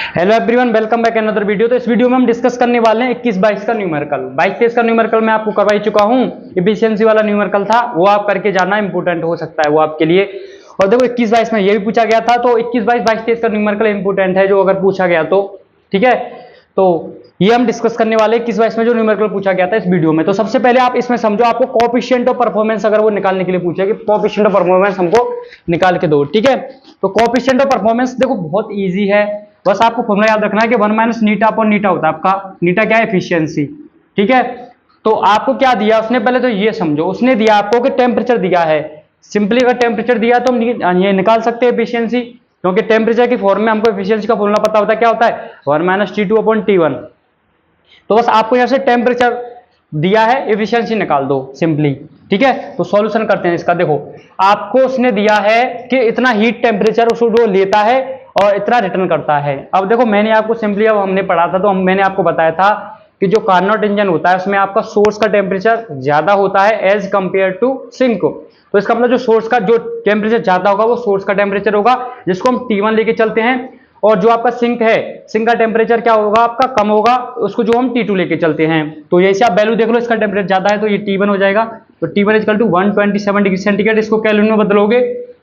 Hello everyone, welcome back another video. तो इस video में हम डिस्कस करने वाले हैं 21-22 का न्यूमेरिकल। 22-23 का न्यूमेरिकल मैं आपको करवा ही चुका हूं। एफिशिएंसी वाला न्यूमेरिकल था, वो आप करके जाना इंपोर्टेंट हो सकता है वो आपके लिए। और देखो 21-22 में ये भी पूछा गया था, तो 21-22 22-23 का न्यूमेरिकल इंपोर्टेंट है जो अगर पूछा गया तो। ठीक है, तो ये हम डिस्कस करने वाले 21-22 में जो न्यूमेरिकल पूछा गया था इस वीडियो में। तो सबसे पहले आप इसमें समझो, आपको कोएफिशिएंट ऑफ परफॉर्मेंस अगर वो निकालने के लिए पूछे कि कोएफिशिएंट ऑफ परफॉर्मेंस हमको निकाल के दो। ठीक है, तो कोएफिशिएंट ऑफ परफॉर्मेंस देखो बहुत इजी है, बस आपको फॉर्मूला याद रखना है कि 1 माइनस नीटा अपॉन नीटा होता है आपका। नीटा क्या है? एफिशिएंसी। ठीक है, तो आपको क्या दिया उसने, पहले तो ये समझो, उसने दिया आपको कि टेम्परेचर दिया है। सिंपली अगर टेम्परेचर दिया तो हम ये निकाल सकते हैं एफिशिएंसी, क्योंकि टेम्परेचर की फॉर्म में हमको एफिशिएंसी का फॉर्मूला पता होता है। क्या होता है? 1 माइनस T2 अपॉन T1। तो बस आपको यहां से टेम्परेचर दिया है, एफिशिएंसी निकाल दो सिंपली। ठीक है, तो सॉल्यूशन करते हैं इसका। देखो आपको उसने दिया है कि इतना हीट टेम्परेचर उसको जो लेता है और इतना रिटर्न करता है। अब देखो मैंने आपको सिंपली, अब हमने पढ़ा था तो मैंने आपको बताया था कि जो कार्नोट इंजन होता है उसमें आपका सोर्स का टेम्परेचर ज्यादा होता है एज कंपेयर टू सिंक। तो इसका मतलब जो सोर्स का जो टेम्परेचर ज्यादा होगा वो सोर्स का टेम्परेचर होगा, जिसको हम T1 लेके चलते हैं। और जो आपका सिंक है, सिंक का टेम्परेचर क्या होगा? आपका कम होगा, उसको जो हम T2 लेके चलते हैं। तो जैसे आप वैल्यू देख लो, इसका टेम्परेचर ज्यादा है तो ये T1 हो जाएगा। तो T1 equal to 127 degree centigrade. इसको केल्विन में बदलोगे,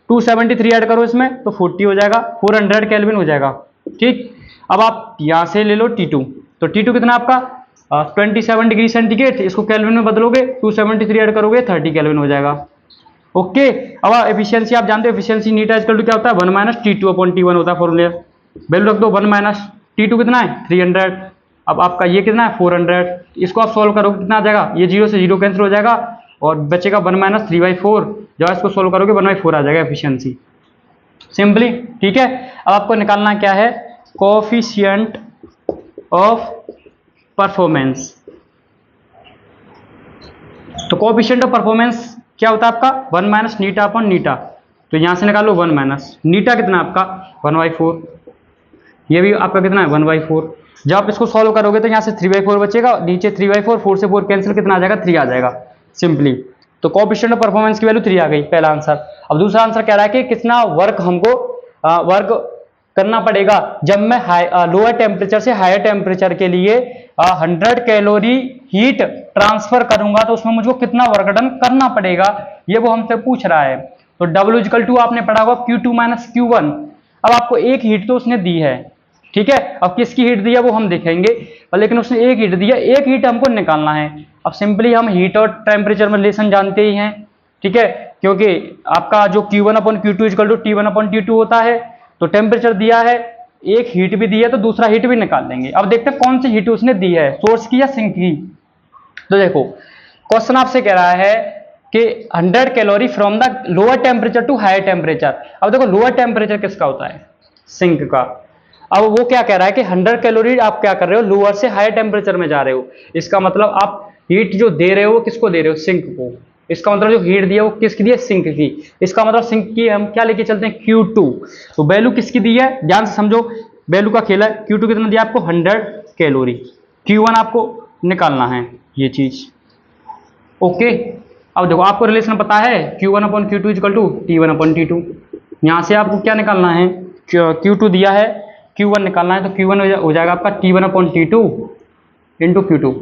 273 ऐड करो इसमें तो 40 हो जाएगा, 400 केल्विन हो जाएगा। ठीक, अब आप यहां से ले लो T2। तो T2 कितना आपका 27 डिग्री सेंटीग्रेड। इसको केल्विन में बदलोगे, 273 ऐड करोगे 30 केल्विन हो जाएगा। ओके, अब एफिशिएंसी आप जानते हो, एफिशिएंसी नीटा इक्वल टू क्या होता है? 1 माइनस T2 अपॉन T1 होता है फॉर्मूला। वैल्यू रख दो 1 माइनस T2 कितना है? 300। अब आपका ये कितना है? 400। इसको आप सॉल्व करोगे कितना आ जाएगा? ये 0 से 0 कैंसिल हो जाएगा और बचेगा 1 माइनस 3/4। जब इसको सॉल्व करोगे 1/4 आ जाएगा एफिशिएंसी सिंपली। ठीक है, अब आपको निकालना क्या है? Coefficient of performance. तो कोएफिशिएंट ऑफ परफॉर्मेंस क्या होता है आपका? 1 माइनस नीटा अपॉन नीटा। तो यहां से निकालो 1 माइनस नीटा कितना आपका 1/4। ये भी आपका कितना है? 1/4। जब आप इसको सॉल्व करोगे तो यहाँ से 3/4 बचेगा, नीचे 3/4, 4 से 4 कैंसिल, कितना आ जाएगा? 3 आ जाएगा सिंपली। तो कोएफिशिएंट ऑफ परफॉर्मेंस की वैल्यू 3 आ गई, पहला आंसर। अब दूसरा आंसर कह रहा है कि कितना वर्क हमको वर्क करना पड़ेगा जब मैं लोअर टेम्परेचर से हायर टेम्परेचर के लिए 100 कैलोरी हीट ट्रांसफर करूंगा तो उसमें मुझको कितना वर्क डन करना पड़ेगा, ये वो हमसे पूछ रहा है। तो W इक्वल टू आपने पढ़ा होगा Q2 माइनस Q1। अब आपको एक हीट तो उसने दी है, ठीक है, अब किसकी हीट दी है वो हम देखेंगे, लेकिन उसने एक हीट दी है, एक हीट हमको निकालना है। अब सिंपली हम हीट और टेम्परेचर में रिलेशन जानते ही हैं। ठीक है, क्योंकि आपका जो Q1 upon Q2 equal to T1 upon T2 होता है। तो टेम्परेचर दिया है, एक हीट भी दी है, तो दूसरा हीट भी निकाल लेंगे। अब देखते हैं कौन सी हीट उसने दी है, सोर्स की या सिंक की। तो देखो क्वेश्चन आपसे कह रहा है कि 100 calorie from the lower temperature to higher temperature. अब देखो लोअर टेम्परेचर किसका होता है? सिंक का। अब वो क्या कह रहा है कि 100 कैलोरी आप क्या कर रहे हो? लोअर से हायर टेम्परेचर में जा रहे हो। इसका मतलब आप हीट जो दे रहे हो किसको दे रहे हो? सिंक को। इसका मतलब जो हीट दिया वो किसकी दी है? सिंक की। इसका मतलब सिंक की हम क्या लेके चलते हैं? Q2। तो वैल्यू किसकी दी है? ध्यान से समझो, वैल्यू का खेल है। Q2 कितना दिया आपको? 100 कैलोरी। Q1 आपको निकालना है ये चीज। ओके, अब देखो आपको रिलेशन पता है, Q1 upon Q2 equal to T1 upon T2। यहां से आपको क्या निकालना है? Q2 दिया है, Q1 निकालना है। तो Q1 हो जाएगा आपका T1 upon T2 into Q2।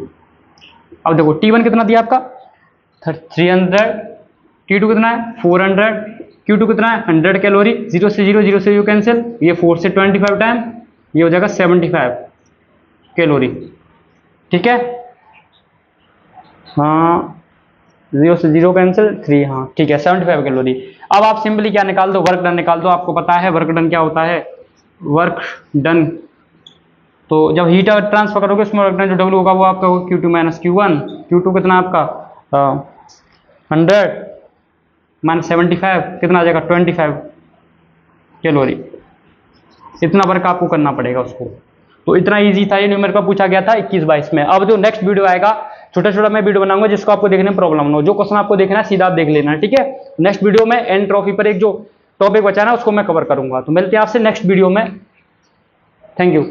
अब देखो T1 कितना दिया आपका 300, T2 कितना है 400, Q2 कितना है 100 कैलोरी। 0 से 0, 0 से 0 कैंसिल, ये 4 से 25 टाइम, ये हो जाएगा 75 कैलोरी। ठीक है, हाँ 0 से 0 कैंसिल 3, हाँ ठीक है 75 कैलोरी। अब आप सिंपली क्या निकाल दो? वर्क डन निकाल दो। आपको पता है वर्क डन क्या होता है? वर्क डन, तो जब हीट ट्रांसफर करोगे उसमें वर्क डन जो डब्ल्यू होगा वो आपका होगा Q2 माइनस Q1। Q2 कितना आपका 100 माइनस 75 कितना आ जाएगा? 25 कैलोरी। इतना वर्क आपको करना पड़ेगा उसको। तो इतना इजी था, ये न्यूमेरिकल पूछा गया था 21-22 में। अब जो नेक्स्ट वीडियो आएगा, छोटा छोटा मैं वीडियो बनाऊंगा जिसको आपको देखने में प्रॉब्लम ना हो। जो क्वेश्चन आपको देखना है सीधा आप देख लेना, ठीक है। नेक्स्ट वीडियो में एंट्रोपी पर एक जो टॉपिक बचा ना उसको मैं कवर करूंगा। तो मिलते हैं आपसे नेक्स्ट वीडियो में। Thank you.